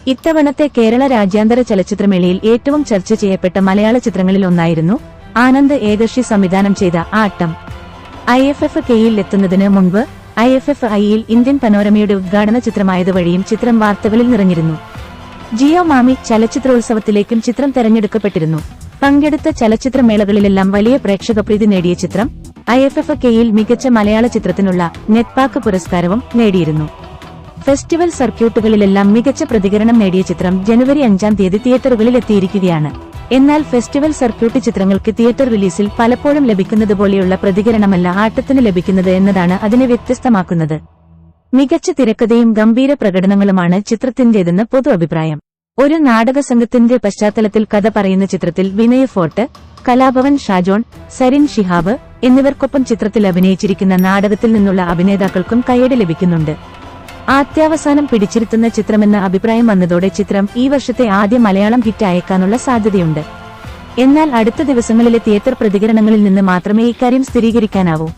ഇത്തവണത്തെ കേരള രാജ്യാന്തര ചലച്ചിത്രമേളയിൽ ഏറ്റവും ചർച്ച ചെയ്യപ്പെട്ട മലയാള ചിത്രങ്ങളിൽ ഒന്നായിരുന്നു ആനന്ദ് ഏകർഷി സംവിധാനം ചെയ്ത ആട്ടം. IFFKയിൽ എത്തുന്നതിന് മുൻപ് IFFIയിൽ ഇന്ത്യൻ പനോരമയുടെ ഉദ്ഘാടന ചിത്രമായതുവഴിയും ചിത്രം വാർത്തകളിൽ നിറഞ്ഞിരുന്നു. ജിയോ മാമി ചലച്ചിത്രോത്സവത്തിലേക്കും ചിത്രം തെരഞ്ഞെടുക്കപ്പെട്ടിരുന്നു. പങ്കെടുത്ത ചലച്ചിത്രമേളകളിലെല്ലാം വലിയ പ്രേക്ഷകപ്രീതി നേടിയ ചിത്രം IFFKയിൽ മികച്ച മലയാള ചിത്രത്തിനുള്ള നെറ്റ്പാക്ക് പുരസ്കാരവും നേടിയിരുന്നു. ഫെസ്റ്റിവൽ സർക്യൂട്ടുകളിലെല്ലാം മികച്ച പ്രതികരണം നേടിയ ചിത്രം ജനുവരി 5-ാം തീയതി തിയേറ്ററുകളിൽ എത്തിയിരിക്കുകയാണ്. എന്നാൽ ഫെസ്റ്റിവൽ സർക്യൂട്ട് ചിത്രങ്ങൾക്ക് തിയേറ്റർ റിലീസിൽ പലപ്പോഴും ലഭിക്കുന്നതുപോലെയുള്ള പ്രതികരണമല്ല ആട്ടത്തിന് ലഭിക്കുന്നത് എന്നതാണ് അതിനെ വ്യത്യസ്തമാക്കുന്നത്. മികച്ച തിരക്കഥയും ഗംഭീര പ്രകടനങ്ങളുമാണ് ചിത്രത്തിന്റേതെന്ന് പൊതു അഭിപ്രായം. ഒരു നാടക സംഘത്തിന്റെ പശ്ചാത്തലത്തിൽ കഥ പറയുന്ന ചിത്രത്തിൽ വിനയ് ഫോർട്ട്, കലാഭവൻ ഷാജോൺ, സരിൻ ഷിഹാബ് എന്നിവർക്കൊപ്പം ചിത്രത്തിൽ അഭിനയിച്ചിരിക്കുന്ന നാടകത്തിൽ നിന്നുള്ള അഭിനേതാക്കൾക്കും കയ്യടി ലഭിക്കുന്നുണ്ട്. ആദ്യാവസാനം പിടിച്ചിരുത്തുന്ന ചിത്രമെന്ന അഭിപ്രായം വന്നതോടെ ചിത്രം ഈ വർഷത്തെ ആദ്യ മലയാളം ഹിറ്റ് അയക്കാനുള്ള സാധ്യതയുണ്ട്. എന്നാൽ അടുത്ത ദിവസങ്ങളിലെ തിയേറ്റർ പ്രതികരണങ്ങളിൽ നിന്ന് മാത്രമേ ഇക്കാര്യം സ്ഥിരീകരിക്കാനാവൂ.